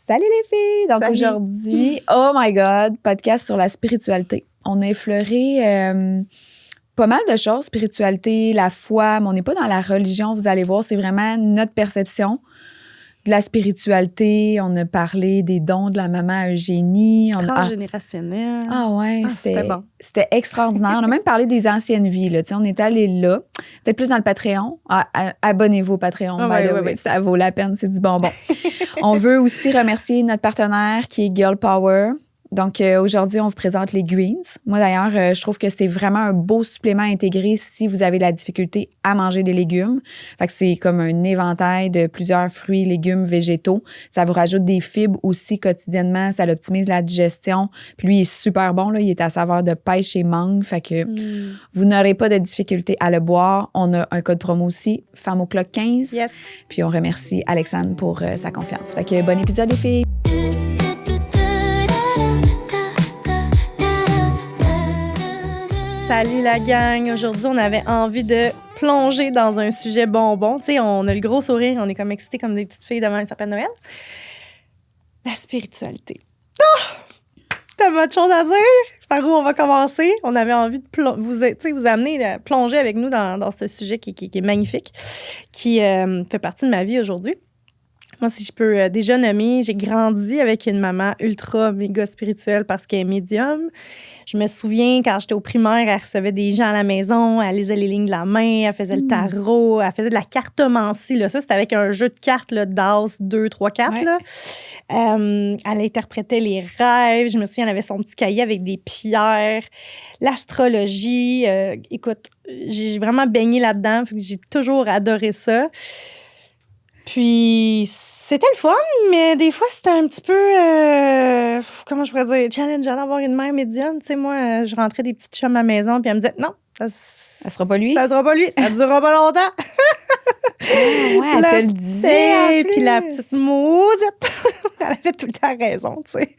Salut les filles! Donc Salut. Aujourd'hui, oh my God, podcast sur la spiritualité. On a effleuré pas mal de choses, spiritualité, la foi, mais on n'est pas dans la religion, vous allez voir, c'est vraiment notre perception de la spiritualité. On a parlé des dons de la maman Eugénie. Transgénérationnel. Ah ouais, c'était bon. C'était extraordinaire. On a même parlé des anciennes vies. Là. On est allé là. Peut-être plus dans le Patreon. Abonnez-vous au Patreon. Oui. Ça vaut la peine. C'est du bonbon. On veut aussi remercier notre partenaire qui est Girl Power. Donc, aujourd'hui, on vous présente les greens. Moi, d'ailleurs, je trouve que c'est vraiment un beau supplément intégré si vous avez de la difficulté à manger des légumes. Fait que c'est comme un éventail de plusieurs fruits, légumes, végétaux. Ça vous rajoute des fibres aussi quotidiennement. Ça optimise la digestion. Puis lui, il est super bon. Là. Il est à saveur de pêche et mangue. Fait que vous n'aurez pas de difficulté à le boire. On a un code promo aussi, Femme au Clock 15. Yes. Puis on remercie Alexandre pour sa confiance. Fait que bon épisode, les filles! Salut la gang! Aujourd'hui, on avait envie de plonger dans un sujet bonbon. Tu sais, on a le gros sourire, on est comme excités comme des petites filles devant un sapin de Noël. La spiritualité. Tellement de choses à dire! Par où on va commencer? On avait envie de vous amener, à plonger avec nous dans ce sujet qui est magnifique, qui fait partie de ma vie aujourd'hui. Moi, si je peux déjà nommer, j'ai grandi avec une maman ultra méga spirituelle parce qu'elle est médium. Je me souviens, quand j'étais au primaire, elle recevait des gens à la maison, elle lisait les lignes de la main, elle faisait le tarot, elle faisait de la cartomancie. Là. Ça, c'était avec un jeu de cartes là, d'as 2, 3, 4. Ouais. Là. Elle interprétait les rêves. Je me souviens, elle avait son petit cahier avec des pierres. L'astrologie. Écoute, j'ai vraiment baigné là-dedans. J'ai toujours adoré ça. Puis, c'était le fun, mais des fois, c'était un petit peu, comment je pourrais dire, challengeant d'avoir une mère médium. Tu sais, moi, je rentrais des petites chums à la maison, puis elle me disait, non, ça sera pas lui. Ça sera pas lui, ça durera pas longtemps. Ouais, elle te le disait. Puis la petite maudite, elle avait tout le temps raison, tu sais.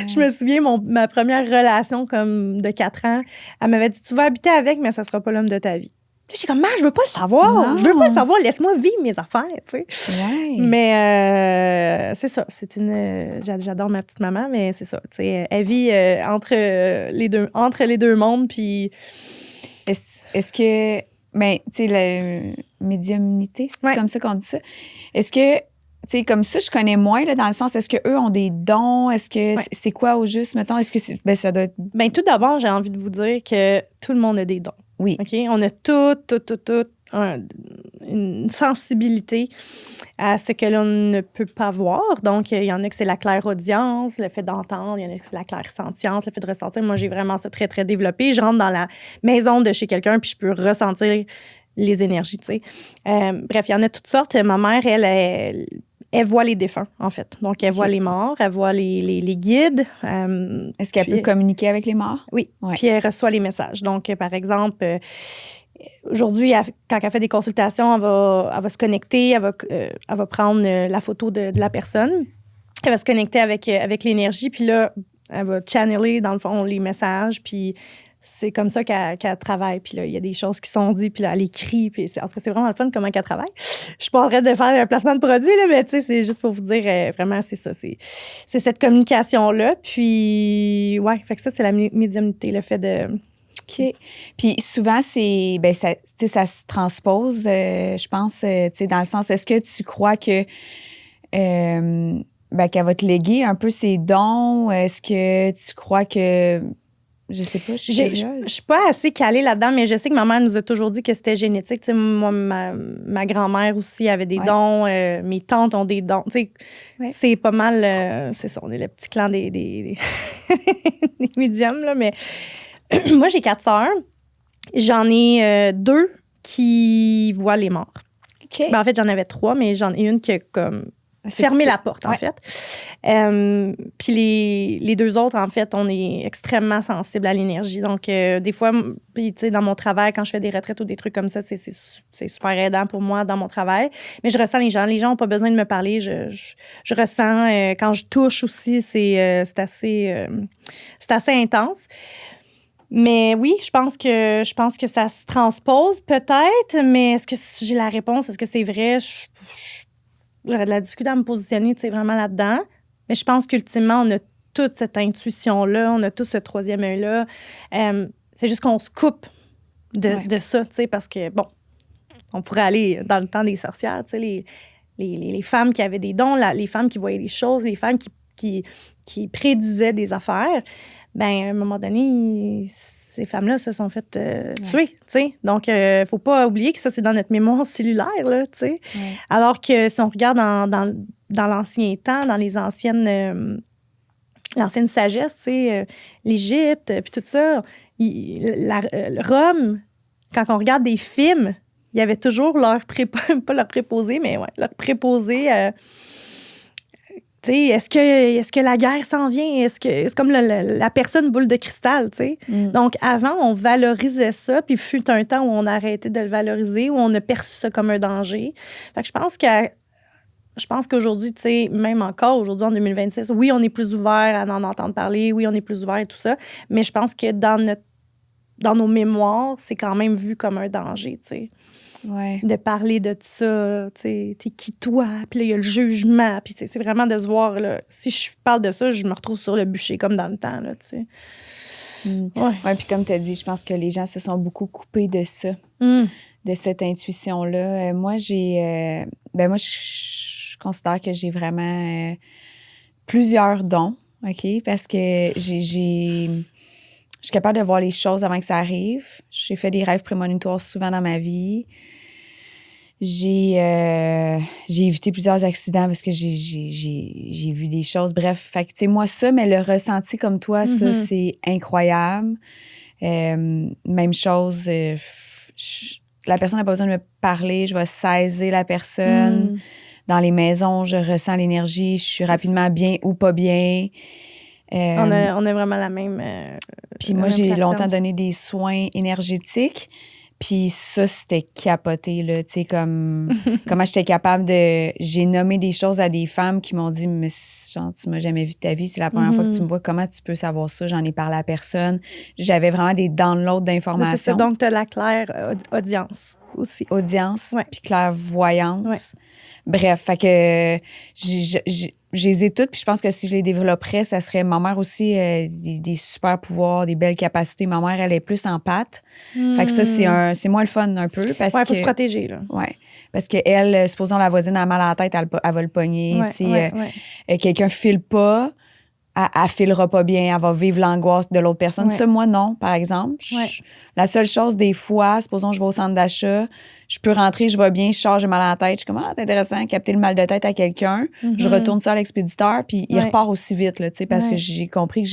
Je me souviens, ma première relation comme de 4 ans, elle m'avait dit, tu vas habiter avec, mais ça sera pas l'homme de ta vie. Puis j'étais comme, je veux pas le savoir. Non. Je veux pas le savoir. Laisse-moi vivre mes affaires, tu sais. Ouais. Mais c'est ça. J'adore ma petite maman, mais c'est ça. Tu sais, elle vit entre les deux mondes. Puis. Est-ce que. Ben, tu sais, la médiumnité, c'est Ouais. comme ça qu'on dit ça. Est-ce que. Tu sais, comme ça, je connais moins, là, dans le sens, est-ce qu'eux ont des dons? Est-ce que c'est quoi au juste, mettons? Est-ce que ça doit être. Ben, tout d'abord, j'ai envie de vous dire que tout le monde a des dons. Oui. OK? On a tout une sensibilité à ce que l'on ne peut pas voir. Donc, il y en a que c'est la clairaudience, le fait d'entendre. Il y en a que c'est la clairsentience, le fait de ressentir. Moi, j'ai vraiment ça très, très développé. Je rentre dans la maison de chez quelqu'un puis je peux ressentir les énergies, tu sais. Bref, il y en a toutes sortes. Ma mère, elle voit les défunts, en fait. Donc, elle voit les morts, elle voit les guides. Est-ce qu'elle peut communiquer avec les morts? Oui, ouais. Puis elle reçoit les messages. Donc, par exemple, aujourd'hui, quand elle fait des consultations, elle va se connecter, elle va prendre la photo de la personne. Elle va se connecter avec l'énergie, puis là, elle va channeler, dans le fond, les messages, puis c'est comme ça qu'elle travaille. Puis là, il y a des choses qui sont dites, puis là, elle écrit. Puis en tout cas, c'est vraiment le fun comment qu'elle travaille. Je suis pas en train de faire un placement de produit, là, mais tu sais, c'est juste pour vous dire, vraiment, c'est ça. C'est cette communication-là. Puis, ouais, fait que ça, c'est la médiumnité, le fait de... OK. Puis souvent, c'est... Ben, ça se transpose, je pense, tu sais, dans le sens, est-ce que tu crois que... qu'elle va te léguer un peu ses dons? Est-ce que tu crois que... Je sais pas, je suis pas assez calée là-dedans, mais je sais que ma mère nous a toujours dit que c'était génétique. Tu sais, moi, ma grand-mère aussi avait des dons. Mes tantes ont des dons. Tu sais, c'est pas mal... c'est ça, on est le petit clan des des médiums, là. Mais moi, j'ai 4 sœurs. J'en ai 2 qui voient les morts. OK. Ben, en fait, j'en avais 3, mais j'en ai une qui a comme... fermer la porte, en fait. Puis les 2 autres, en fait, on est extrêmement sensibles à l'énergie. Donc, des fois, tu sais, dans mon travail, quand je fais des retraites ou des trucs comme ça, c'est super aidant pour moi dans mon travail. Mais je ressens les gens. Les gens n'ont pas besoin de me parler. Je ressens. Quand je touche aussi, c'est assez intense. Mais oui, je pense que ça se transpose peut-être, mais est-ce que j'ai la réponse? Est-ce que c'est vrai? J'aurais de la difficulté à me positionner, tu sais, vraiment là-dedans. Mais je pense qu'ultimement, on a toute cette intuition-là, on a tout ce troisième œil-là. C'est juste qu'on se coupe de ça, tu sais, parce que, bon, on pourrait aller dans le temps des sorcières, tu sais, les femmes qui avaient des dons, les femmes qui voyaient les choses, les femmes qui prédisaient des affaires. Ben à un moment donné, ces femmes-là se sont faites tuer, tu sais. Donc, faut pas oublier que ça, c'est dans notre mémoire cellulaire, là, tu sais. Ouais. Alors que si on regarde dans l'ancien temps, dans les anciennes... l'ancienne sagesse, tu sais, l'Égypte, puis tout ça, Rome, quand on regarde des films, il y avait toujours pas leur préposé, mais ouais, leur préposé. Tu sais, est-ce que la guerre s'en vient? C'est comme la personne boule de cristal, tu sais? Donc, avant, on valorisait ça, puis fut un temps où on a arrêté de le valoriser, où on a perçu ça comme un danger. Fait que je pense qu'aujourd'hui, tu sais, même encore aujourd'hui, en 2026, oui, on est plus ouvert à en entendre parler, oui, on est plus ouvert et tout ça, mais je pense que dans nos mémoires, c'est quand même vu comme un danger, tu sais. Ouais. De parler de ça, tu sais, t'es qui toi? Puis là, il y a le jugement, puis c'est vraiment de se voir, là, si je parle de ça, je me retrouve sur le bûcher comme dans le temps, là, tu sais. Ouais, puis comme tu as dit, je pense que les gens se sont beaucoup coupés de ça, de cette intuition-là. Moi, je considère que j'ai vraiment plusieurs dons, OK? Parce que je suis capable de voir les choses avant que ça arrive. J'ai fait des rêves prémonitoires souvent dans ma vie. J'ai évité plusieurs accidents parce que j'ai vu des choses. Bref, fait que, tu sais, moi, ça, mais le ressenti comme toi, ça, c'est incroyable. Même chose, la personne n'a pas besoin de me parler, je vais saisir la personne. Dans les maisons, je ressens l'énergie, je suis rapidement bien ou pas bien. On a vraiment la même. Puis moi, j'ai longtemps donné des soins énergétiques. Puis ça, c'était capoté, là. Tu sais, comme comment j'étais capable de... J'ai nommé des choses à des femmes qui m'ont dit, mais genre, tu m'as jamais vu de ta vie, c'est la première fois que tu me vois, comment tu peux savoir ça? J'en ai parlé à personne. J'avais vraiment des downloads d'informations. C'est ça, donc tu as la claire audience aussi. Audience, puis clairvoyance. Ouais. Bref, fait que je les ai toutes, puis je pense que si je les développerais, ça serait ma mère aussi, des super pouvoirs, des belles capacités. Ma mère, elle est plus en pâte. Fait que ça, c'est moins le fun un peu. Parce faut se protéger, là. Ouais. Parce qu'elle, supposons la voisine a mal à la tête, elle va le pogner. Quelqu'un file pas, elle filera pas bien, elle va vivre l'angoisse de l'autre personne. Ça, moi, non, par exemple. La seule chose, des fois, supposons je vais au centre d'achat, je peux rentrer, je vais bien, je charge, j'ai mal à la tête. Je suis comme, c'est intéressant, capter le mal de tête à quelqu'un. Je retourne ça à l'expéditeur, puis il repart aussi vite, là, parce que j'ai compris que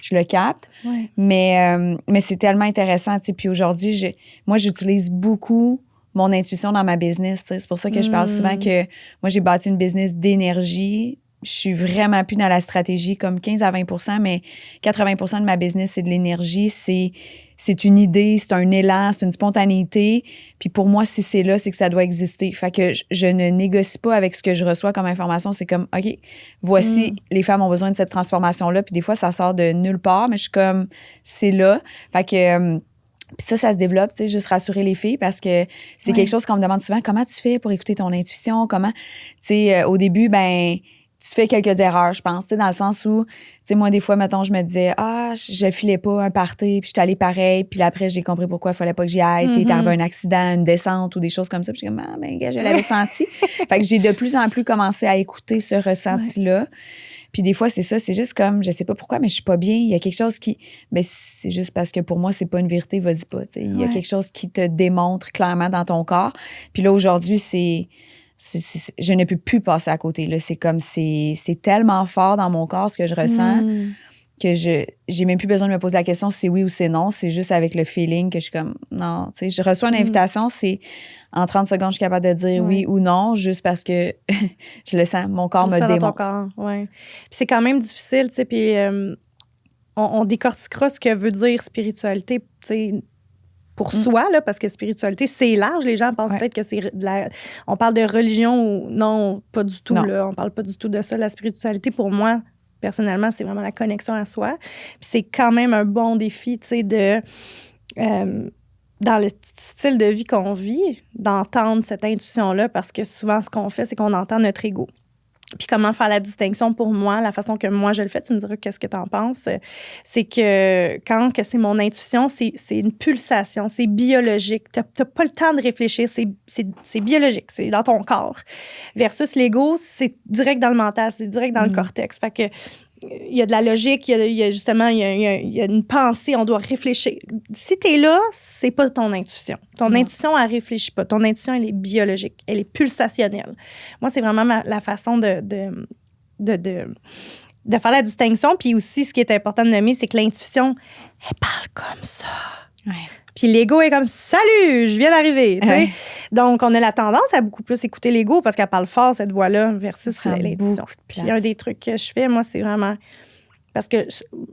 je le capte. Mais c'est tellement intéressant, tu sais. Puis aujourd'hui, moi, j'utilise beaucoup mon intuition dans ma business, tu sais. C'est pour ça que je parle souvent que moi, j'ai bâti une business d'énergie. Je suis vraiment plus dans la stratégie, comme 15 à 20 mais 80 de ma business, c'est de l'énergie. C'est une idée, c'est un élan, c'est une spontanéité. Puis pour moi, si c'est là, c'est que ça doit exister. Fait que je ne négocie pas avec ce que je reçois comme information. C'est comme, OK, voici, les femmes ont besoin de cette transformation-là. Puis des fois, ça sort de nulle part, mais je suis comme, c'est là. Fait que... Puis ça se développe, tu sais, juste rassurer les filles parce que c'est quelque chose qu'on me demande souvent. Comment tu fais pour écouter ton intuition? Comment, tu sais, au début, tu fais quelques erreurs, je pense, tu sais, dans le sens où, tu sais, moi, des fois, mettons, je me disais, je filais pas un party, puis j'étais allée pareil, puis après, j'ai compris pourquoi il fallait pas que j'y aille, tu sais, il t'arrivait un accident, une descente ou des choses comme ça, puis je suis comme, gars, je l'avais senti. Fait que j'ai de plus en plus commencé à écouter ce ressenti-là. Puis des fois, c'est ça, c'est juste comme, je sais pas pourquoi, mais je suis pas bien. Il y a quelque chose qui... Mais c'est juste parce que pour moi, c'est pas une vérité, vas-y pas. T'sais. Il y a quelque chose qui te démontre clairement dans ton corps. Puis là, aujourd'hui, je ne peux plus passer à côté. Là. C'est comme, c'est tellement fort dans mon corps, ce que je ressens, que j'ai même plus besoin de me poser la question si c'est oui ou c'est non. C'est juste avec le feeling que je suis comme, non. Tu sais, je reçois une invitation, c'est... En 30 secondes, je suis capable de dire oui ou non, juste parce que je le sens, mon corps me démontre. Dans ton corps, oui. Puis c'est quand même difficile, tu sais, puis on décortiquera ce que veut dire spiritualité, tu sais, pour soi, là, parce que spiritualité, c'est large. Les gens pensent peut-être que c'est on parle de religion ou non, pas du tout, là. On parle pas du tout de ça. La spiritualité, pour moi, personnellement, c'est vraiment la connexion à soi. Puis c'est quand même un bon défi, tu sais, de... dans le style de vie qu'on vit, d'entendre cette intuition-là, parce que souvent, ce qu'on fait, c'est qu'on entend notre ego. Puis comment faire la distinction pour moi, la façon que moi je le fais, tu me diras qu'est-ce que tu en penses, c'est que quand que c'est mon intuition, c'est une pulsation, c'est biologique. Tu n'as pas le temps de réfléchir, c'est biologique, c'est dans ton corps. Versus l'ego, c'est direct dans le mental, c'est direct dans le cortex. Fait que il y a de la logique, il y a justement il y a une pensée, on doit réfléchir. Si tu es là, c'est pas ton intuition. Ton intuition, elle réfléchit pas. Ton intuition, elle est biologique, elle est pulsationnelle. Moi, c'est vraiment la façon de faire la distinction. Puis aussi, ce qui est important de nommer, c'est que l'intuition, elle parle comme ça. Ouais. Puis l'ego est comme « Salut, je viens d'arriver! » Donc, on a la tendance à beaucoup plus écouter l'ego parce qu'elle parle fort, cette voix-là, versus l'intuition. Puis un des trucs que je fais, moi, c'est vraiment... Parce que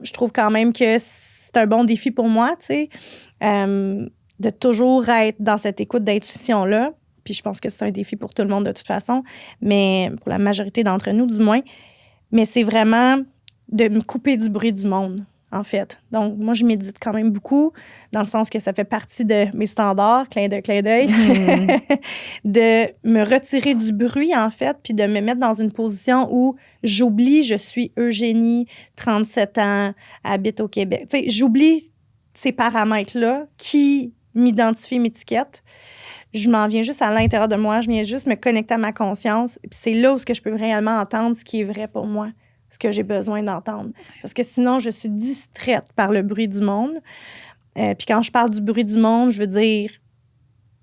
je trouve quand même que c'est un bon défi pour moi, tu sais, de toujours être dans cette écoute d'intuition-là. Puis je pense que c'est un défi pour tout le monde de toute façon, mais pour la majorité d'entre nous, du moins. Mais c'est vraiment de me couper du bruit du monde, en fait. Donc, moi, je médite quand même beaucoup, dans le sens que ça fait partie de mes standards, clin d'œil, de me retirer du bruit, en fait, puis de me mettre dans une position où j'oublie, je suis Eugénie, 37 ans, habite au Québec. Tu sais, j'oublie ces paramètres-là qui m'identifient, m'étiquettent. Je m'en viens juste à l'intérieur de moi, je viens juste me connecter à ma conscience, puis c'est là où je peux réellement entendre ce qui est vrai pour moi, ce que j'ai besoin d'entendre. Parce que sinon, je suis distraite par le bruit du monde. Puis quand je parle du bruit du monde, je veux dire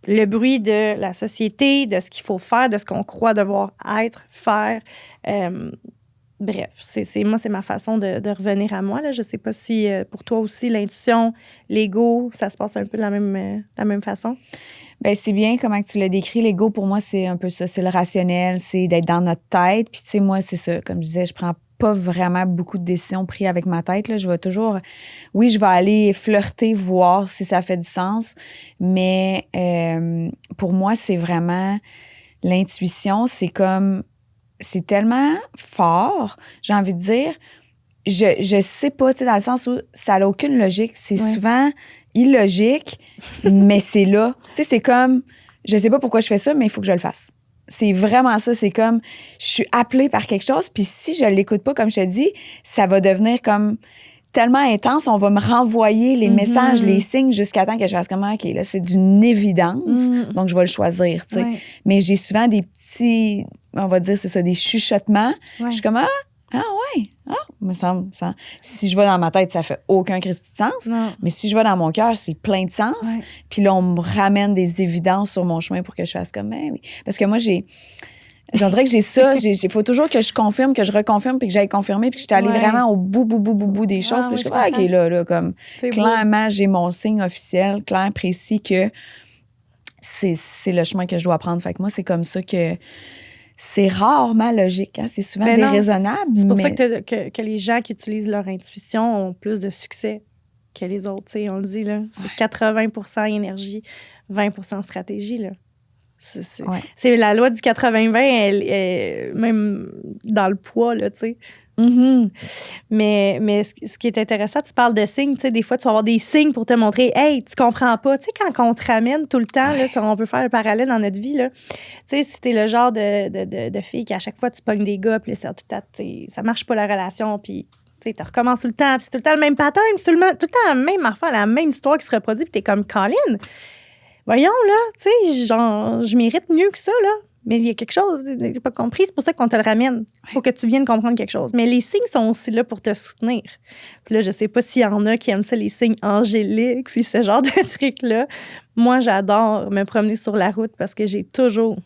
le bruit de la société, de ce qu'il faut faire, de ce qu'on croit devoir être, faire. Bref, moi, c'est ma façon de revenir à moi. Là. Je ne sais pas si pour toi aussi, l'intuition, l'ego, ça se passe un peu de la même façon. Bien, c'est bien comment tu l'as décrit. L'ego, pour moi, c'est un peu ça. C'est le rationnel, c'est d'être dans notre tête. Puis, tu sais, moi, c'est ça. Comme je disais, je prends pas vraiment beaucoup de décisions prises avec ma tête. Là. Je vais toujours... Oui, je vais aller flirter, voir si ça fait du sens. Mais pour moi, c'est vraiment... L'intuition, c'est comme... C'est tellement fort, j'ai envie de dire. Je sais pas, tu sais, dans le sens où ça n'a aucune logique. C'est souvent illogique, mais c'est là. Tu sais, c'est comme, je sais pas pourquoi je fais ça, mais il faut que je le fasse. C'est vraiment ça. C'est comme, je suis appelée par quelque chose, puis si je l'écoute pas, comme je te dis, ça va devenir comme tellement intense, on va me renvoyer les messages, les signes, jusqu'à temps que je fasse comme, OK, là, c'est d'une évidence, donc je vais le choisir, tu sais. Ouais. Mais j'ai souvent des petits, on va dire, c'est ça, des chuchotements. Ouais. Je suis comme, me semble, ça, si je vais dans ma tête, ça fait aucun Christi de sens. Non. Mais si je vais dans mon cœur, c'est plein de sens. Ouais. Puis là, on me ramène des évidences sur mon chemin pour que je fasse comme, oui. Parce que moi, j'en dirais que j'ai ça. Il faut toujours que je confirme, que je reconfirme, puis que j'aille confirmer, puis que je suis allée vraiment au bout des choses. Puis je suis comme, OK, là, comme, c'est clairement, beau. J'ai mon signe officiel, clair, précis, que c'est le chemin que je dois prendre. Fait que moi, c'est comme ça que c'est rarement logique. Hein? C'est souvent déraisonnable. C'est pour ça que les gens qui utilisent leur intuition ont plus de succès que les autres. T'sais, on le dit, là. C'est 80% énergie, 20% stratégie, là. C'est la loi du 80-20, elle est même dans le poids, là, tu sais. Mm-hmm. Mais ce qui est intéressant, tu parles de signes, tu sais, des fois, tu vas avoir des signes pour te montrer, hey, tu comprends pas. Tu sais, quand on te ramène tout le temps, là, on peut faire un parallèle dans notre vie, là. Tu sais, si t'es le genre de fille qui, à chaque fois, tu pognes des gars, puis ça marche pas la relation, puis tu recommences tout le temps, puis c'est tout le temps le même pattern, c'est tout le temps la même affaire, la même histoire qui se reproduit, puis t'es comme Colin. Voyons, là, tu sais, genre, je mérite mieux que ça, là. Mais il y a quelque chose, tu pas compris, c'est pour ça qu'on te le ramène, pour que tu viennes comprendre quelque chose. Mais les signes sont aussi là pour te soutenir. Puis là, je sais pas s'il y en a qui aiment ça, les signes angéliques, puis ce genre de trucs-là. Moi, j'adore me promener sur la route parce que j'ai toujours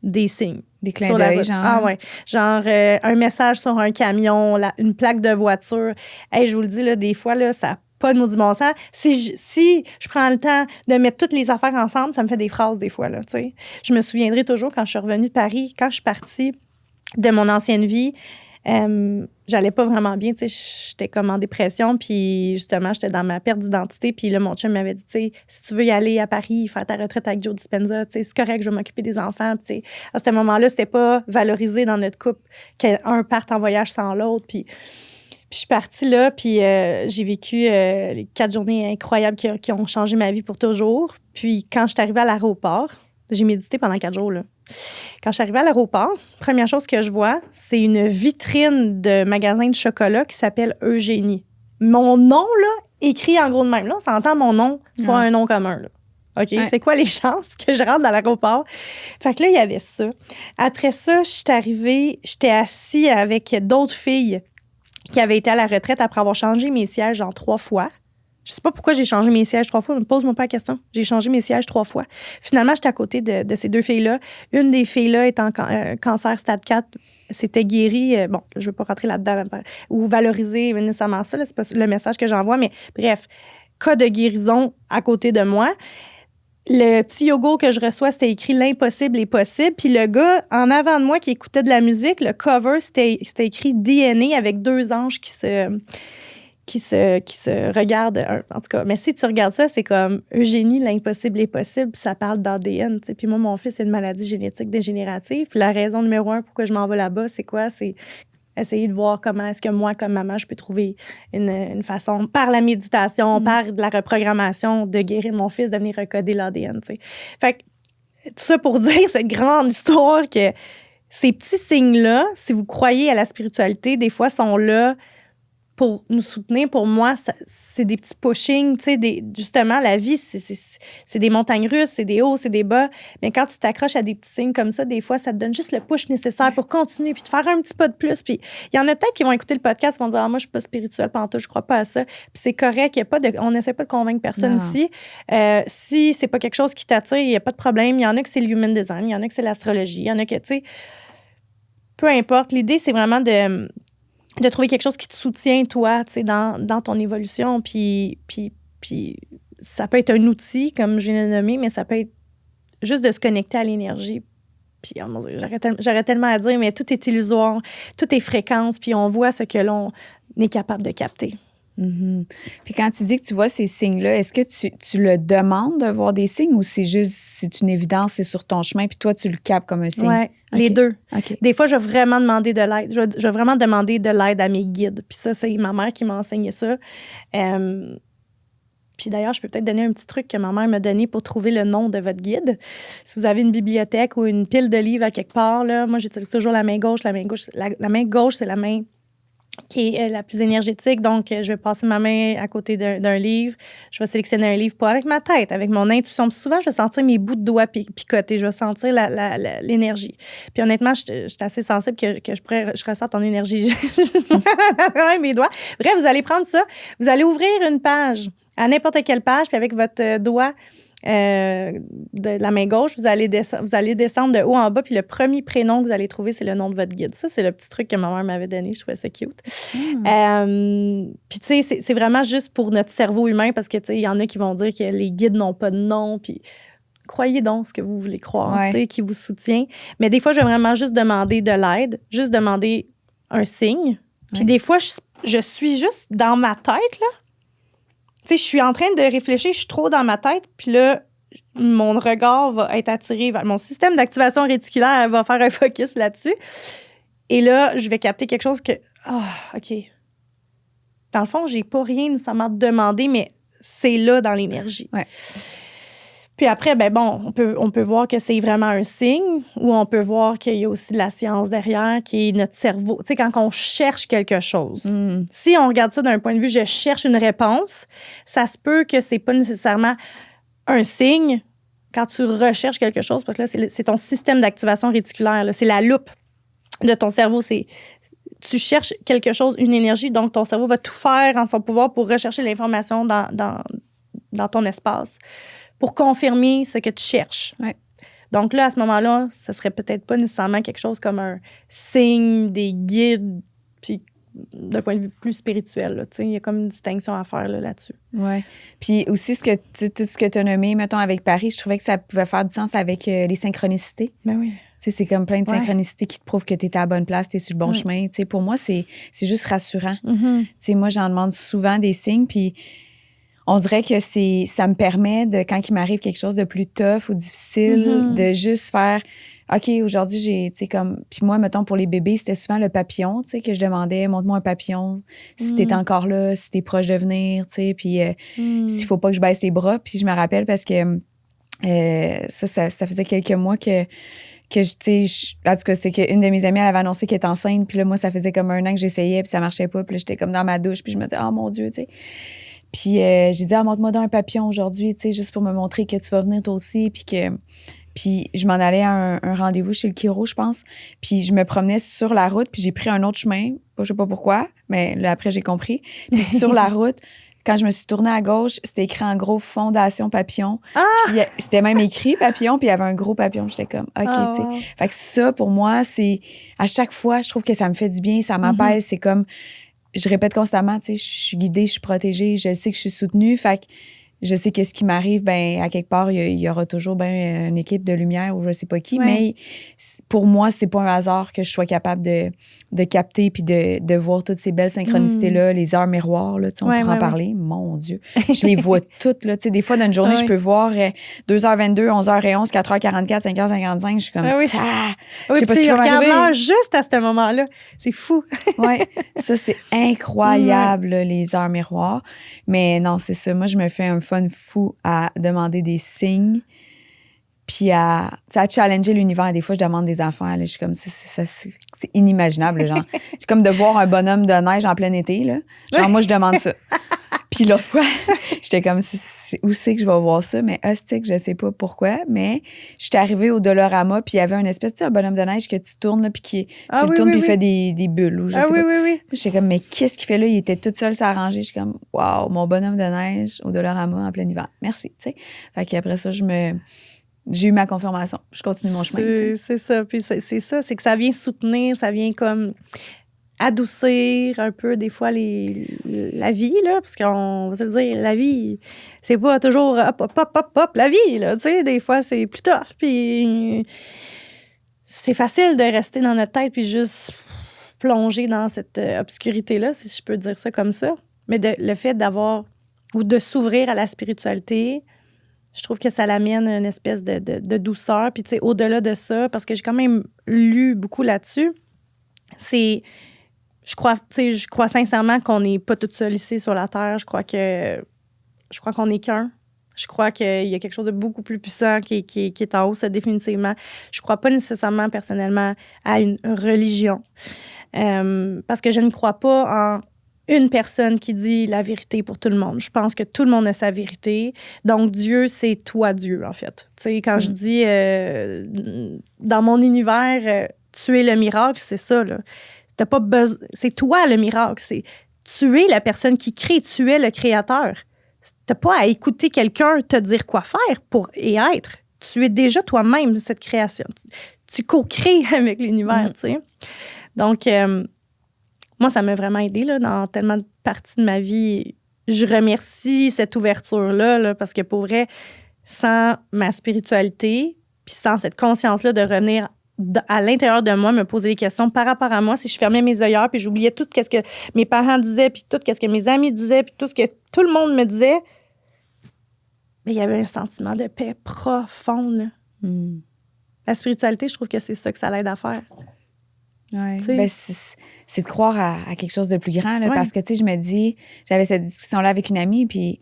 des signes. Des clins d'œil, genre. Ah ouais. Genre un message sur un camion, une plaque de voiture. Hey, je vous le dis, là, des fois, là, ça pas de maudit bon sens. Si je prends le temps de mettre toutes les affaires ensemble, ça me fait des phrases des fois, là, tu sais. Je me souviendrai toujours quand je suis revenue de Paris, quand je suis partie de mon ancienne vie, j'allais pas vraiment bien, tu sais, j'étais comme en dépression, puis justement, j'étais dans ma perte d'identité, puis là, mon chum m'avait dit, tu sais, si tu veux y aller à Paris, faire ta retraite avec Joe Dispenza, tu sais, c'est correct, je vais m'occuper des enfants, tu sais. À ce moment-là, c'était pas valorisé dans notre couple qu'un parte en voyage sans l'autre, puis je suis partie là, puis j'ai vécu les 4 journées incroyables qui ont changé ma vie pour toujours. Puis quand je suis arrivée à l'aéroport, J'ai médité pendant 4 jours, là. Quand je suis arrivée à l'aéroport, première chose que je vois, c'est une vitrine de magasin de chocolat qui s'appelle Eugénie. Mon nom, là, écrit en gros de même. Là, on s'entend mon nom, c'est pas un nom commun, là. OK? Ouais. C'est quoi les chances que je rentre dans l'aéroport? Fait que là, il y avait ça. Après ça, je suis arrivée, j'étais assise avec d'autres filles qui avaient été à la retraite après avoir changé mes sièges en 3 fois. Je sais pas pourquoi j'ai changé mes sièges 3 fois, mais pose-moi pas la question. J'ai changé mes sièges 3 fois. Finalement, j'étais à côté de ces 2 filles-là. Une des filles-là est en cancer stade 4. C'était guéri. Bon, je veux pas rentrer là-dedans ou valoriser nécessairement ça. Là, c'est pas le message que j'envoie, mais bref, cas de guérison à côté de moi. Le petit yogourt que je reçois, c'était écrit « L'impossible est possible ». Puis le gars, en avant de moi, qui écoutait de la musique, le cover, c'était écrit « DNA » avec 2 anges qui se regardent. En tout cas, mais si tu regardes ça, c'est comme « Eugénie, l'impossible est possible », puis ça parle d'ADN. Tu sais. Puis moi, mon fils a une maladie génétique dégénérative. Puis la raison numéro 1 pourquoi je m'en vais là-bas, c'est quoi? C'est essayer de voir comment est-ce que moi, comme maman, je peux trouver une façon, par la méditation, par de la reprogrammation, de guérir mon fils, de venir recoder l'ADN. Tu sais. Fait que tout ça pour dire cette grande histoire que ces petits signes-là, si vous croyez à la spiritualité, des fois sont là pour nous soutenir. Pour moi, c'est des petits pushings. Tu sais, justement, la vie, c'est des montagnes russes, c'est des hauts, c'est des bas. Mais quand tu t'accroches à des petits signes comme ça, des fois, ça te donne juste le push nécessaire pour continuer puis de faire un petit pas de plus. Puis il y en a peut-être qui vont écouter le podcast et vont dire « Ah, moi, je suis pas spirituelle pantoute, je crois pas à ça. » Puis c'est correct, on n'essaie pas de convaincre personne ici. Si c'est pas quelque chose qui t'attire, il n'y a pas de problème. Il y en a que c'est le human design, il y en a que c'est l'astrologie, il y en a que, tu sais, peu importe. L'idée, c'est vraiment de trouver quelque chose qui te soutient, toi, tu sais, dans ton évolution. Puis ça peut être un outil, comme je viens de nommer, mais ça peut être juste de se connecter à l'énergie. Puis, oh mon Dieu, j'aurais tellement à dire, mais tout est illusoire, tout est fréquence, puis on voit ce que l'on est capable de capter. Mm-hmm. Puis quand tu dis que tu vois ces signes-là, est-ce que tu le demandes de voir des signes ou c'est une évidence, c'est sur ton chemin, puis toi, tu le captes comme un signe? Oui, les deux. Okay. Des fois, je vais vraiment demander de l'aide. Je vais vraiment demander de l'aide à mes guides. Puis ça, c'est ma mère qui m'a enseigné ça. Puis d'ailleurs, je peux peut-être donner un petit truc que ma mère m'a donné pour trouver le nom de votre guide. Si vous avez une bibliothèque ou une pile de livres à quelque part, là, moi, j'utilise toujours la main gauche. La main gauche, c'est la main qui est la plus énergétique. Donc, je vais passer ma main à côté d'un livre. Je vais sélectionner un livre, pas avec ma tête, avec mon intuition. Puis souvent, je vais sentir mes bouts de doigts picoter. Je vais sentir l'énergie. Puis honnêtement, je suis assez sensible que je ressens ton énergie avec mes doigts. Bref, vous allez prendre ça. Vous allez ouvrir une page, à n'importe quelle page, puis avec votre doigt de la main gauche, vous allez descendre de haut en bas, puis le premier prénom que vous allez trouver, c'est le nom de votre guide. Ça, c'est le petit truc que ma mère m'avait donné. Je trouvais ça cute. Puis, tu sais, c'est vraiment juste pour notre cerveau humain, parce que, tu sais, il y en a qui vont dire que les guides n'ont pas de nom, puis croyez donc ce que vous voulez croire, tu sais, qui vous soutient. Mais des fois, je vais vraiment juste demander de l'aide, juste demander un signe. Puis des fois, je suis juste dans ma tête, là. Tu sais, je suis en train de réfléchir, je suis trop dans ma tête, puis là, mon regard va être attiré vers mon système d'activation réticulaire, va faire un focus là-dessus. Et là, je vais capter quelque chose que, OK. Dans le fond, j'ai pas rien nécessairement demandé, mais c'est là dans l'énergie. Ouais. Puis après, ben bon, on peut voir que c'est vraiment un signe, ou on peut voir qu'il y a aussi de la science derrière, qui est notre cerveau. Tu sais, quand on cherche quelque chose, si on regarde ça d'un point de vue, je cherche une réponse, ça se peut que c'est pas nécessairement un signe quand tu recherches quelque chose, parce que là, c'est ton système d'activation réticulaire, là, c'est la loupe de ton cerveau. Tu cherches quelque chose, une énergie, donc ton cerveau va tout faire en son pouvoir pour rechercher l'information dans ton espace, pour confirmer ce que tu cherches. Ouais. Donc là, à ce moment-là, ce serait peut-être pas nécessairement quelque chose comme un signe, des guides, puis d'un point de vue plus spirituel. Il y a comme une distinction à faire là-dessus. Oui. Puis aussi, tout ce que tu as nommé, mettons, avec Paris, je trouvais que ça pouvait faire du sens avec les synchronicités. Ben oui. C'est comme plein de synchronicités qui te prouvent que tu es à la bonne place, tu es sur le bon chemin. Pour moi, c'est juste rassurant. Moi, j'en demande souvent des signes, puis on dirait que ça me permet de, quand il m'arrive quelque chose de plus tough ou difficile, de juste faire OK, aujourd'hui, j'ai, comme. Puis moi, mettons, pour les bébés, c'était souvent le papillon, tu sais, que je demandais, montre-moi un papillon, si t'es encore là, si t'es proche de venir, tu sais, puis s'il faut pas que je baisse les bras. Puis je me rappelle parce que Ça faisait quelques mois que tu sais, en tout cas, c'est qu'une de mes amies, elle avait annoncé qu'elle était enceinte, puis là, moi, ça faisait comme 1 an que j'essayais, puis ça marchait pas, puis là, j'étais comme dans ma douche, puis je me disais, oh mon Dieu, tu sais. Puis j'ai dit, montre-moi donc un papillon aujourd'hui, tu sais, juste pour me montrer que tu vas venir toi aussi, puis je m'en allais à un rendez-vous chez le chiro, je pense, puis je me promenais sur la route, puis j'ai pris un autre chemin, je sais pas pourquoi, mais là, après, j'ai compris. Puis sur la route, quand je me suis tournée à gauche, c'était écrit en gros Fondation Papillon. Puis c'était même écrit Papillon, puis il y avait un gros papillon. J'étais comme, OK, tu sais. Fait que ça, pour moi, c'est... À chaque fois, je trouve que ça me fait du bien, ça m'apaise. C'est comme... Je répète constamment, tu sais, je suis guidée, je suis protégée, je sais que je suis soutenue. Fait que je sais que ce qui m'arrive, ben à quelque part, il y aura toujours ben une équipe de lumière ou je sais pas qui. Ouais. Mais pour moi, c'est pas un hasard que je sois capable de capter puis de voir toutes ces belles synchronicités-là, les heures miroirs, là, on pourra en parler. Mon Dieu. Je les vois toutes, là. Tu sais, des fois, dans une journée, je peux voir 2h22, 11h11, 4h44, 5h55. Je suis comme, oui, je sais pas ce qui va m'arriver. Regarde l'heure juste à ce moment-là. C'est fou. Oui, ça, c'est incroyable, là, les heures miroirs. Mais non, c'est ça. Moi, je me fais un fun fou à demander des signes puis à challenger l'univers. Des fois, je demande des affaires. Là, je suis comme, c'est inimaginable. Genre. C'est comme de voir un bonhomme de neige en plein été. Là. Genre, moi, je demande ça. Puis l'autre fois, j'étais comme, où c'est que je vais voir ça? Mais hostique, je sais pas pourquoi. Mais j'étais arrivée au Dolorama, puis il y avait une espèce, tu sais, un bonhomme de neige que tu tournes, là, puis tu le tournes, puis il fait des bulles. Ou je sais pas. Oui. Puis j'étais comme, mais qu'est-ce qu'il fait là? Il était tout seul s'arranger. Je suis comme, waouh, mon bonhomme de neige au Dolorama en plein hiver. Merci, tu sais. Fait qu'après ça, j'ai eu ma confirmation. Je continue mon chemin. C'est ça. Puis c'est ça, c'est que ça vient soutenir, ça vient comme adoucir un peu des fois la vie, là, parce qu'on va se le dire, la vie, c'est pas toujours hop, la vie, là, tu sais, des fois, c'est plus tough, puis c'est facile de rester dans notre tête puis juste plonger dans cette obscurité-là, si je peux dire ça comme ça. Mais le fait d'avoir ou de s'ouvrir à la spiritualité, je trouve que ça l'amène une espèce de douceur. Puis, tu sais, au-delà de ça, parce que j'ai quand même lu beaucoup là-dessus, je crois sincèrement qu'on n'est pas tout seul ici sur la Terre. Je crois qu'on n'est qu'un. Je crois qu'il y a quelque chose de beaucoup plus puissant qui est en haut, ça, définitivement. Je crois pas nécessairement, personnellement, à une religion. Parce que je ne crois pas en une personne qui dit la vérité pour tout le monde. Je pense que tout le monde a sa vérité. Donc, Dieu, c'est toi, Dieu, en fait. Tu sais, quand je dis dans mon univers, tu es le miracle, c'est ça, là. T'as pas besoin. C'est toi le miracle. Tu es la personne qui crée, tu es le créateur. T'as pas à écouter quelqu'un te dire quoi faire pour et être. Tu es déjà toi-même cette création. Tu co-crées avec l'univers, tu sais. Donc, moi, ça m'a vraiment aidée là, dans tellement de parties de ma vie. Je remercie cette ouverture-là là, parce que pour vrai, sans ma spiritualité, puis sans cette conscience-là de revenir à l'intérieur de moi, me poser des questions par rapport à moi, si je fermais mes œillères puis j'oubliais tout ce que mes parents disaient, puis tout ce que mes amis disaient, puis tout ce que tout le monde me disait, mais il y avait un sentiment de paix profond. La spiritualité, je trouve que c'est ça que ça l'aide à faire. Oui, ben c'est de croire à quelque chose de plus grand, là, parce que, tu sais, je me dis, j'avais cette discussion-là avec une amie, puis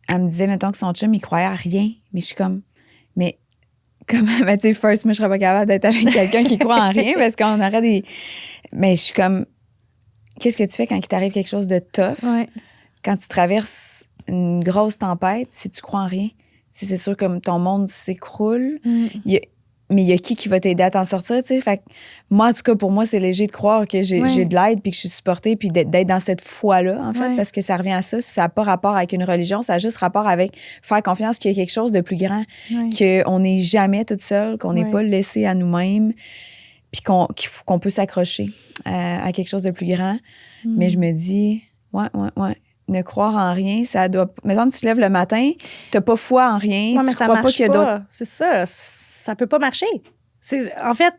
elle me disait, mettons, que son chum, il croyait à rien, mais je suis comme, mais comme, ben, tu sais, first, moi, je serais pas capable d'être avec quelqu'un qui croit en rien, parce qu'on aurait des... Mais je suis comme, qu'est-ce que tu fais quand il t'arrive quelque chose de tough? Quand tu traverses une grosse tempête, si tu crois en rien, c'est sûr que ton monde s'écroule. Mais il y a qui va t'aider à t'en sortir, tu sais? Fait que moi, en tout cas, pour moi, c'est léger de croire que j'ai de l'aide puis que je suis supportée puis d'être dans cette foi-là, en fait, parce que ça revient à ça. Ça n'a pas rapport avec une religion, ça a juste rapport avec faire confiance qu'il y a quelque chose de plus grand, qu'on n'est jamais toute seule, qu'on n'est pas laissé à nous-mêmes puis qu'on peut s'accrocher à quelque chose de plus grand. Mais je me dis, ne croire en rien, ça doit... Mettons que tu te lèves le matin, t'as pas foi en rien, tu crois pas qu'il y a d'autres... C'est ça. Ça peut pas marcher. En fait,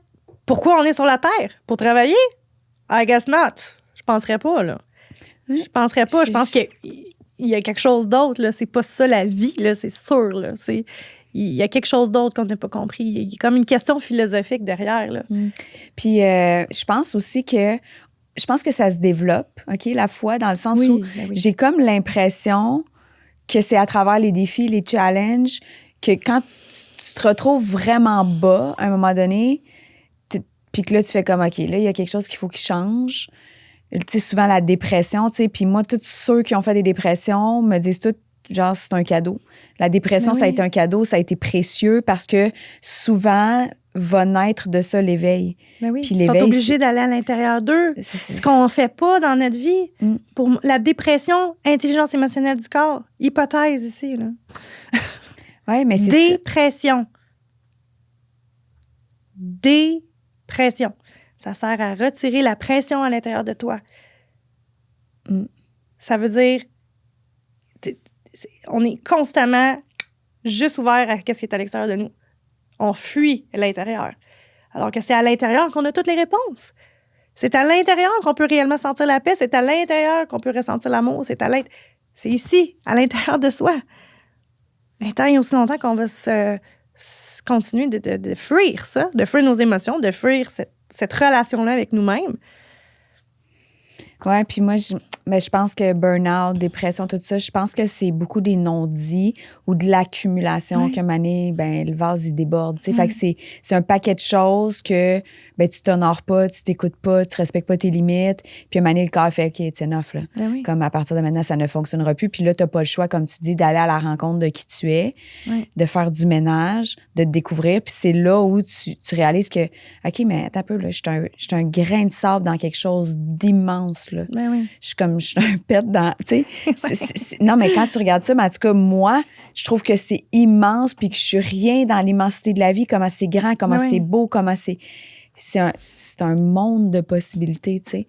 pourquoi on est sur la Terre? Pour travailler? I guess not. Je penserais pas, là. Je penserais pas. Je pense qu'il y a quelque chose d'autre, là. C'est pas ça, la vie, là. C'est sûr, là. Il y a quelque chose d'autre qu'on n'a pas compris. Il y a comme une question philosophique derrière, là. Puis, je pense aussi que... Je pense que ça se développe, OK, la foi, dans le sens où j'ai comme l'impression que c'est à travers les défis, les challenges, que quand tu te retrouves vraiment bas, à un moment donné, puis que là, tu fais comme, OK, là, il y a quelque chose qu'il faut qu'il change. Tu sais, souvent, la dépression, tu sais, puis moi, tous ceux qui ont fait des dépressions me disent tout, genre, c'est un cadeau. La dépression, ça a été un cadeau, ça a été précieux parce que souvent, va naître de ça l'éveil. Mais oui, puis ils sont obligés d'aller à l'intérieur d'eux. Ce qu'on ne fait pas dans notre vie. Pour la dépression, intelligence émotionnelle du corps, hypothèse ici, là. Oui, mais c'est Dépression. Dépression. Ça sert à retirer la pression à l'intérieur de toi. Ça veut dire on est constamment juste ouvert à ce qui est à l'extérieur de nous. On fuit l'intérieur. Alors que c'est à l'intérieur qu'on a toutes les réponses. C'est à l'intérieur qu'on peut réellement sentir la paix. C'est à l'intérieur qu'on peut ressentir l'amour. C'est ici, à l'intérieur de soi. Mais tant et aussi longtemps qu'on va continuer de fuir ça, de fuir nos émotions, de fuir cette relation-là avec nous-mêmes. Oui, puis moi, je pense que burn-out, dépression, tout ça, je pense que c'est beaucoup des non-dits ou de l'accumulation qu'à un moment donné, le vase, il déborde. Fait que c'est un paquet de choses que tu t'honores pas, tu t'écoutes pas, tu respectes pas tes limites. Puis à un moment donné, le corps fait OK, it's enough. Là. Comme à partir de maintenant, ça ne fonctionnera plus. Puis là, t'as pas le choix, comme tu dis, d'aller à la rencontre de qui tu es, de faire du ménage, de te découvrir. Puis c'est là où tu réalises que OK, mais attends un peu, là, je suis un grain de sable dans quelque chose d'immense. Là. Je suis un pet dans... Tu sais, non, mais quand tu regardes ça, mais en tout cas, moi, je trouve que c'est immense puis que je suis rien dans l'immensité de la vie, comment c'est grand, comment c'est beau, comment c'est un monde de possibilités, tu sais.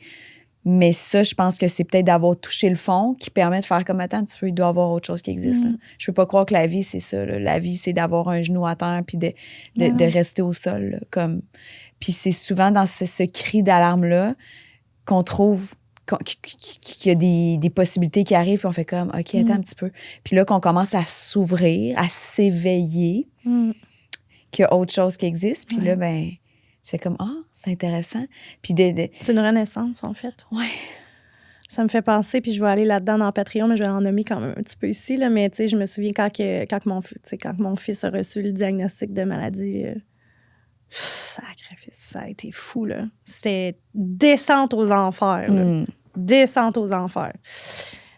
Mais ça, je pense que c'est peut-être d'avoir touché le fond qui permet de faire comme, attends, il doit y avoir autre chose qui existe. Là. Je peux pas croire que la vie, c'est ça. Là. La vie, c'est d'avoir un genou à terre puis de rester au sol. Là, comme... Puis c'est souvent dans ce cri d'alarme-là qu'on trouve qu'il y a des possibilités qui arrivent, puis on fait comme, OK, attends un petit peu. Puis là, qu'on commence à s'ouvrir, à s'éveiller, qu'il y a autre chose qui existe. Puis là, tu fais comme, c'est intéressant. Puis c'est une renaissance, en fait. Ouais. Ça me fait penser, puis je vais aller là-dedans dans Patreon, mais je vais en nommer quand même un petit peu ici, là, mais tu sais, je me souviens quand mon fils a reçu le diagnostic de maladie... sacrifice, ça a été fou, là. C'était descente aux enfers, là. Descente aux enfers.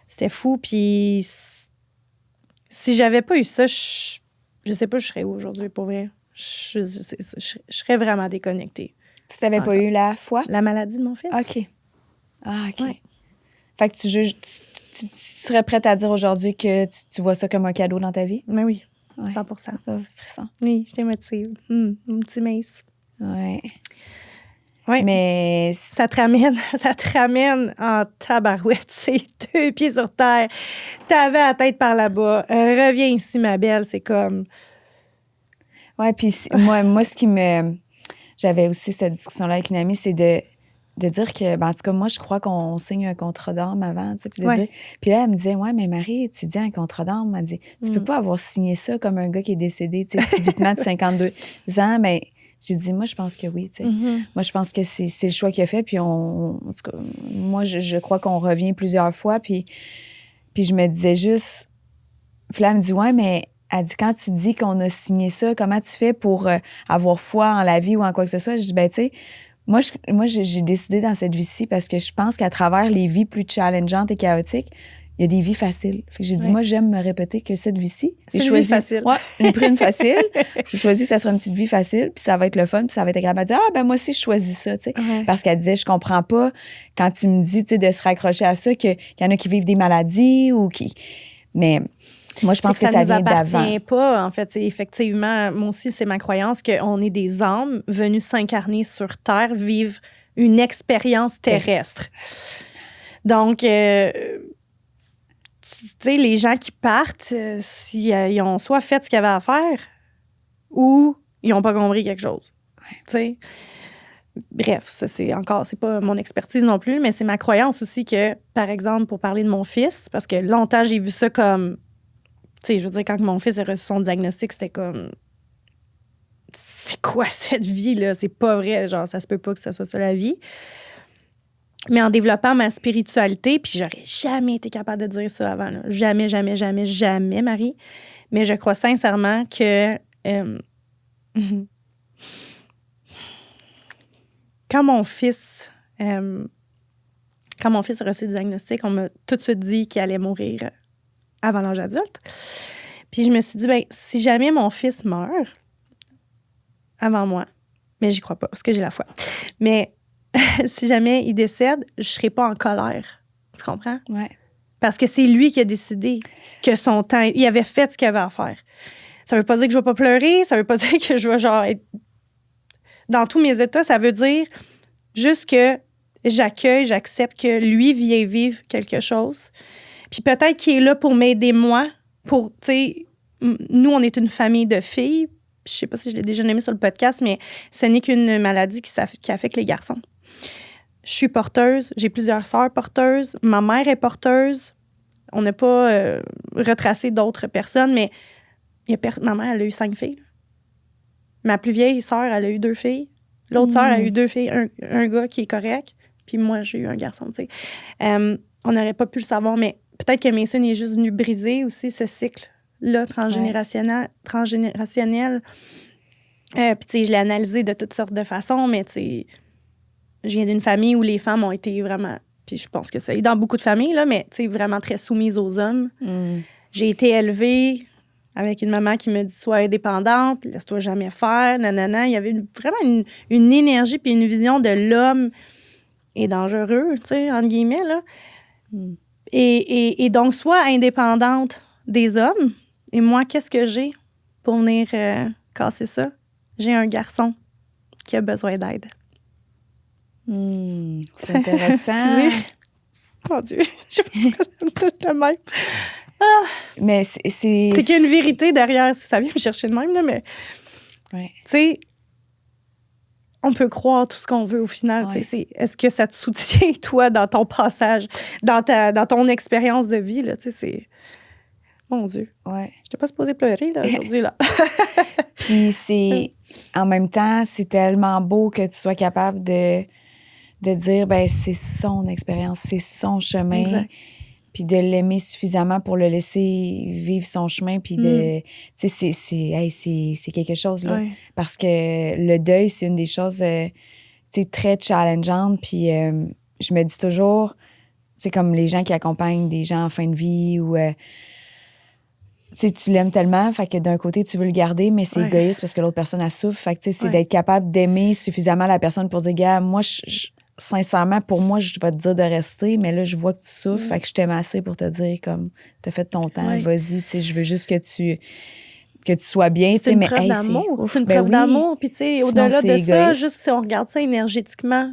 C'était fou, puis si j'avais pas eu ça, je sais pas je serais où aujourd'hui, pour vrai. Je serais vraiment déconnectée. Tu t'avais pas eu la foi? La maladie de mon fils. OK. Ah, OK. Ouais. Fait que tu serais prête à dire aujourd'hui que tu vois ça comme un cadeau dans ta vie? Mais oui. 100%. Frisson. Oui, je t'émotive. Mon petit Mace. Oui. Ouais. Mais ça te ramène en tabarouette. C'est 2 pieds sur terre. T'avais la tête par là-bas. Reviens ici, ma belle. C'est comme... Ouais, puis moi, ce qui me... J'avais aussi cette discussion-là avec une amie, c'est de dire que, en tout cas, moi, je crois qu'on signe un contrat d'âme avant, tu sais, puis puis là, elle me disait, ouais, mais Marie, tu dis un contrat d'âme, elle me dit, tu peux pas avoir signé ça comme un gars qui est décédé, tu sais, subitement de 52 ans, mais j'ai dit, moi, je pense que oui, tu sais. Moi, je pense que c'est le choix qu'il a fait, puis en tout cas, moi, je crois qu'on revient plusieurs fois, puis je me disais juste, puis là, elle me dit, ouais, mais elle dit, quand tu dis qu'on a signé ça, comment tu fais pour avoir foi en la vie ou en quoi que ce soit? Je dis, tu sais, moi, j'ai décidé dans cette vie-ci parce que je pense qu'à travers les vies plus challengeantes et chaotiques, il y a des vies faciles. Fait que j'ai dit, moi, j'aime me répéter que cette vie-ci, j'ai choisi. Vie facile. Ouais, j'ai pris une facile. J'ai choisi que ça sera une petite vie facile, puis ça va être le fun, puis ça va être agréable à dire, moi aussi, je choisis ça, tu sais. Parce qu'elle disait, je comprends pas quand tu me dis, tu sais, de se raccrocher à ça, qu'il y en a qui vivent des maladies ou qui. Mais. Moi, je pense que ça vient d'avant. Ça ne nous appartient pas, en fait. Effectivement, moi aussi, c'est ma croyance qu'on est des âmes venues s'incarner sur Terre, vivre une expérience terrestre. Donc, tu sais, les gens qui partent, ils ont soit fait ce qu'ils avaient à faire ou ils n'ont pas compris quelque chose. Tu sais? Bref, ça, c'est pas mon expertise non plus, mais c'est ma croyance aussi que, par exemple, pour parler de mon fils, parce que longtemps, j'ai vu ça comme... Tu sais, je veux dire, quand mon fils a reçu son diagnostic, c'était comme... C'est quoi cette vie-là? C'est pas vrai. Genre, ça se peut pas que ça soit ça la vie. Mais en développant ma spiritualité, puis j'aurais jamais été capable de dire ça avant. Là. Jamais, jamais, jamais, jamais, Marie. Mais je crois sincèrement que quand mon fils a reçu le diagnostic, on m'a tout de suite dit qu'il allait mourir avant l'âge adulte. Puis je me suis dit, ben si jamais mon fils meurt avant moi, mais j'y crois pas parce que j'ai la foi, mais si jamais il décède, je serai pas en colère. Tu comprends? Ouais. Parce que c'est lui qui a décidé que son temps, il avait fait ce qu'il avait à faire. Ça veut pas dire que je vais pas pleurer, ça veut pas dire que je vais genre être dans tous mes états, ça veut dire juste que j'accueille, j'accepte que lui vient vivre quelque chose. Puis peut-être qu'il est là pour m'aider moi, pour, tu sais, nous, on est une famille de filles. Je sais pas si je l'ai déjà nommé sur le podcast, mais ce n'est qu'une maladie qui affecte les garçons. Je suis porteuse, j'ai plusieurs sœurs porteuses, ma mère est porteuse. On n'a pas retracé d'autres personnes, mais ma mère, elle a eu 5 filles. Ma plus vieille sœur, elle a eu 2 filles. L'autre sœur a eu 2 filles, un gars qui est correct, puis moi, j'ai eu un garçon, tu sais. On n'aurait pas pu le savoir, mais peut-être que Mason est juste venu briser aussi ce cycle-là transgénérationnel. Puis, tu sais, je l'ai analysé de toutes sortes de façons, mais, tu sais, je viens d'une famille où les femmes ont été vraiment... Puis je pense que ça est dans beaucoup de familles, là, mais, tu sais, vraiment très soumises aux hommes. J'ai été élevée avec une maman qui me dit « Sois indépendante, laisse-toi jamais faire, nanana ». Il y avait vraiment une énergie puis une vision de l'homme est dangereux, tu sais, entre guillemets, là. Et donc, sois indépendante des hommes. Et moi, qu'est-ce que j'ai pour venir casser ça? J'ai un garçon qui a besoin d'aide. C'est intéressant. Mon Dieu, je sais pas pourquoi ça me touche de même. Mais c'est qu'il y a une vérité derrière, ça vient me chercher de même, là, mais tu sais, on peut croire tout ce qu'on veut au final. Est-ce que ça te soutient, toi, dans ton passage, dans ton expérience de vie, là, tu sais, c'est... Mon Dieu. Ouais. Je t'ai pas supposée pleurer, là, aujourd'hui, là. Puis c'est... En même temps, c'est tellement beau que tu sois capable de dire, ben c'est son expérience, c'est son chemin. Exact. Puis de l'aimer suffisamment pour le laisser vivre son chemin. Puis de... Tu sais, c'est quelque chose, là. Ouais. Parce que le deuil, c'est une des choses, tu sais, très challengeantes. Puis je me dis toujours, tu sais, comme les gens qui accompagnent des gens en fin de vie ou... tu sais, tu l'aimes tellement, fait que d'un côté, tu veux le garder, mais c'est égoïste parce que l'autre personne, elle souffre. Fait que, tu sais, c'est d'être capable d'aimer suffisamment la personne pour dire, gars, moi, sincèrement, pour moi, je vais te dire de rester, mais là, je vois que tu souffres, fait que je t'aime assez pour te dire, comme, t'as fait ton temps, vas-y, tu sais, je veux juste que tu sois bien, tu sais, mais preuve d'amour. C'est une ben preuve d'amour, puis tu sais, au-delà de égoïste. ça, juste si on regarde ça énergétiquement,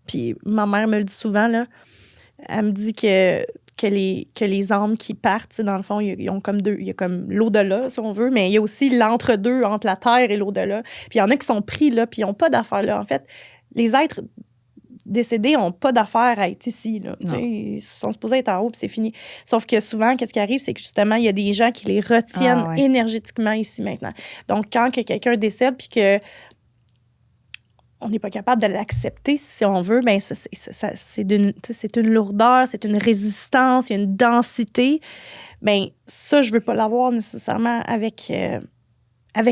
puis ma mère me le dit souvent, là, elle me dit que les âmes qui partent, dans le fond, ils ont comme deux. Il y a comme l'au-delà, si on veut, mais il y a aussi l'entre-deux, entre la terre et l'au-delà. Puis il y en a qui sont pris là, puis ils n'ont pas d'affaires là. En fait, les êtres décédés n'ont pas d'affaires à être ici. Là. Ils sont supposés être en haut, puis c'est fini. Sauf que souvent, qu'est-ce qui arrive, c'est que justement, il y a des gens qui les retiennent énergétiquement ici maintenant. Donc, quand quelqu'un décède, puis que on n'est pas capable de l'accepter, si on veut, ben c'est une lourdeur, c'est une résistance, il y a une densité. Ben ça, je veux pas l'avoir nécessairement avec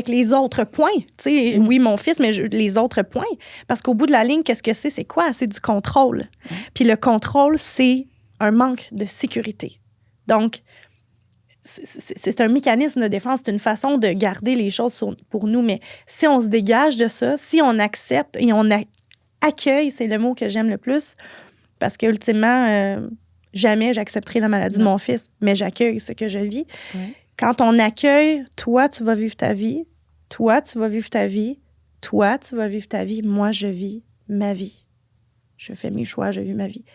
les autres points. Oui, mon fils, mais les autres points. Parce qu'au bout de la ligne, qu'est-ce que c'est? C'est quoi? C'est du contrôle. Puis le contrôle, c'est un manque de sécurité. Donc, c'est un mécanisme de défense, c'est une façon de garder les choses pour nous. Mais si on se dégage de ça, si on accepte et on accueille, c'est le mot que j'aime le plus, parce qu'ultimement, jamais j'accepterai la maladie de mon fils, mais j'accueille ce que je vis. Quand on accueille, toi, tu vas vivre ta vie, toi, tu vas vivre ta vie, toi, tu vas vivre ta vie, moi, je vis ma vie. Je fais mes choix, je vis ma vie.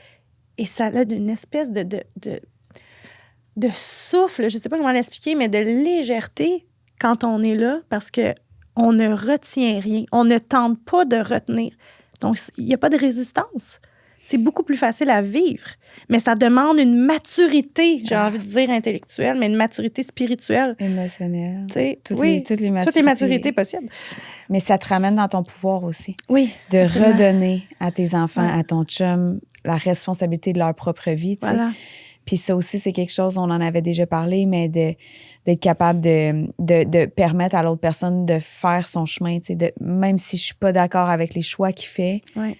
Et ça a d'une espèce de souffle, je ne sais pas comment l'expliquer, mais de légèreté quand on est là, parce qu'on ne retient rien. On ne tente pas de retenir. Donc, il n'y a pas de résistance. C'est beaucoup plus facile à vivre. Mais ça demande une maturité, j'ai envie de dire intellectuelle, mais une maturité spirituelle. Émotionnelle. Toutes les maturités possibles. Mais ça te ramène dans ton pouvoir aussi. Oui. De redonner à tes enfants, à ton chum, la responsabilité de leur propre vie. Voilà. Puis ça aussi, c'est quelque chose, on en avait déjà parlé, mais d'être capable de permettre à l'autre personne de faire son chemin, tu sais, même si je suis pas d'accord avec les choix qu'il fait, Ouais.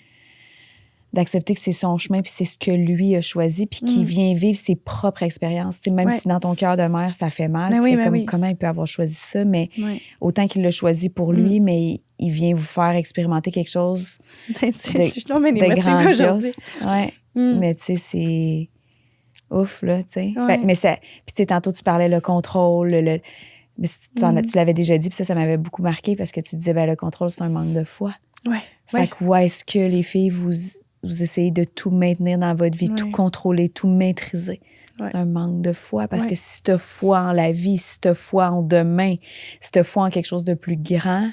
d'accepter que c'est son chemin puis c'est ce que lui a choisi puis qu'il vient vivre ses propres expériences. Tu sais, même si dans ton cœur de mère, ça fait mal, Mais tu oui, fais mais comme oui. comment il peut avoir choisi ça, mais Ouais. autant qu'il l'a choisi pour lui, mais il vient vous faire expérimenter quelque chose Je suis tombée émotive grandiose. aujourd'hui. Ouais. Mais tu sais, c'est ouf, là, tu sais. Ouais. Mais ça... Puis tu sais, tantôt, tu parlais le contrôle, mais tu l'avais déjà dit, puis ça m'avait beaucoup marqué parce que tu disais, ben le contrôle, c'est un manque de foi. Ouais. Fait que où est-ce que les filles, vous essayez de tout maintenir dans votre vie, tout contrôler, tout maîtriser? C'est un manque de foi parce que si tu as foi en la vie, si tu as foi en demain, si tu as foi en quelque chose de plus grand,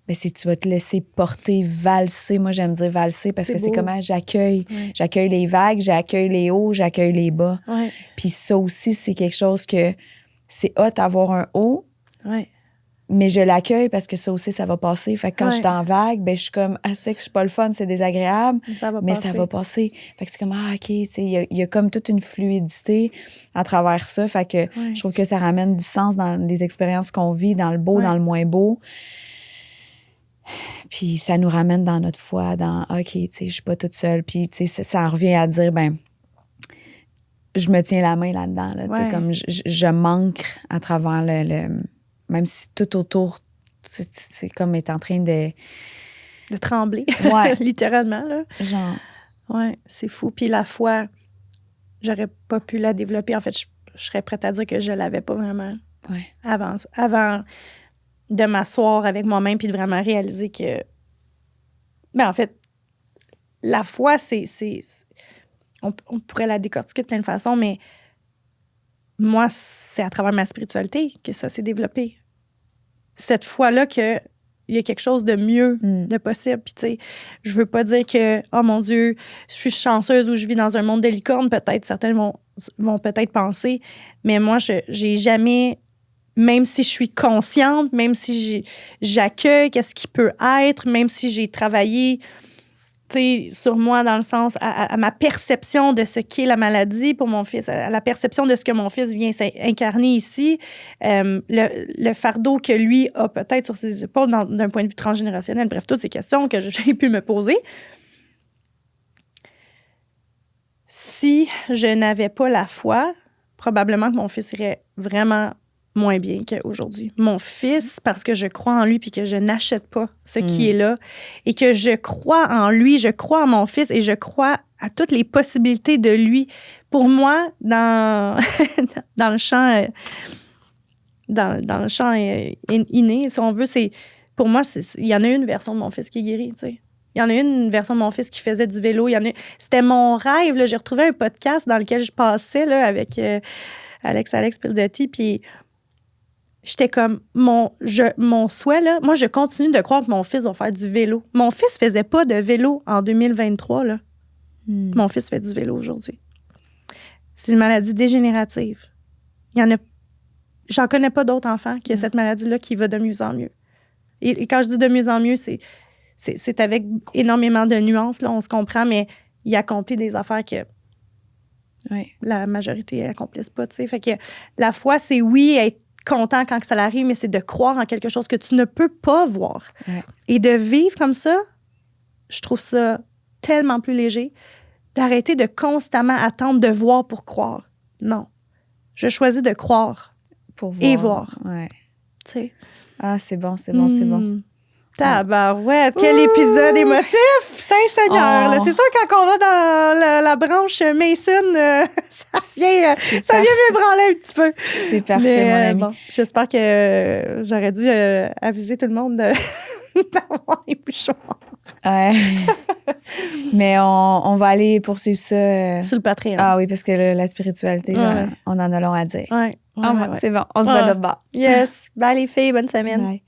ben si tu vas te laisser porter, valser, moi j'aime dire valser parce que c'est comment j'accueille les vagues, j'accueille les hauts, j'accueille les bas. Puis ça aussi, c'est quelque chose que c'est hot d'avoir un haut, mais je l'accueille parce que ça aussi, ça va passer. Fait que quand je suis dans vague, ben je suis comme, c'est que je suis pas le fun, c'est désagréable, mais ça va passer. Fait que c'est comme, OK, il y a comme toute une fluidité à travers ça. Fait que je trouve que ça ramène du sens dans les expériences qu'on vit, dans le beau, dans le moins beau. Puis ça nous ramène dans notre foi, dans, OK, tu sais, je suis pas toute seule. Puis, tu sais, ça en revient à dire, ben je me tiens la main là-dedans, là, tu sais, comme je manque à travers le même si tout autour, c'est comme est en train de trembler, littéralement, là. Genre. Ouais, c'est fou. Puis la foi, j'aurais pas pu la développer. En fait, je serais prête à dire que je l'avais pas vraiment avant de m'asseoir avec moi-même puis de vraiment réaliser que... Ben, en fait, la foi, on pourrait la décortiquer de plein de façons, mais moi, c'est à travers ma spiritualité que ça s'est développé. Cette foi-là qu'il y a quelque chose de mieux, de possible. Puis, tu sais, je veux pas dire que, oh mon Dieu, je suis chanceuse ou je vis dans un monde de licorne. Peut-être, certains vont peut-être penser. Mais moi, j'ai jamais, même si je suis consciente, même si j'accueille qu'est-ce qui peut être, même si j'ai travaillé, tu sais, sur moi dans le sens à ma perception de ce qu'est la maladie pour mon fils, à la perception de ce que mon fils vient incarner ici, le fardeau que lui a peut-être sur ses épaules d'un point de vue transgénérationnel, bref, toutes ces questions que j'ai pu me poser. Si je n'avais pas la foi, probablement que mon fils irait vraiment moins bien qu'aujourd'hui. Mon fils, parce que je crois en lui puis que je n'achète pas ce qui est là et que je crois en lui, je crois en mon fils et je crois à toutes les possibilités de lui. Pour moi, dans le champ inné, si on veut, pour moi, il y en a une version de mon fils qui est guérie, tu sais. Il y en a une version de mon fils qui faisait du vélo. C'était mon rêve, là. J'ai retrouvé un podcast dans lequel je passais là, avec Alex Pildotti, puis j'étais comme, mon souhait, là, moi, je continue de croire que mon fils va faire du vélo. Mon fils faisait pas de vélo en 2023, là. Mon fils fait du vélo aujourd'hui. C'est une maladie dégénérative. J'en connais pas d'autres enfants qui ont cette maladie-là qui va de mieux en mieux. Et quand je dis de mieux en mieux, c'est avec énormément de nuances, là, on se comprend, mais il accomplit des affaires que la majorité n'accomplissent pas, tu sais. Fait que la foi, c'est être content quand ça arrive, mais c'est de croire en quelque chose que tu ne peux pas voir. Et de vivre comme ça, je trouve ça tellement plus léger. D'arrêter de constamment attendre de voir pour croire. Non. Je choisis de croire pour voir. Et voir. Ouais. Tu sais. Ah, c'est bon, c'est bon, c'est bon. Tabarouette, quel épisode émotif! Saint-Seigneur! Là, c'est sûr, quand on va dans la branche Mason, ça vient m'ébranler un petit peu. C'est parfait, mon ami. Bon, j'espère que j'aurais dû aviser tout le monde d'avoir les bouchons. Ouais. Mais on va aller poursuivre ça. Sur le Patreon. Ah oui, parce que la spiritualité, genre, on en a long à dire. Ouais. C'est bon, on se voit là-bas. Yes. Bye les filles, bonne semaine. Bye.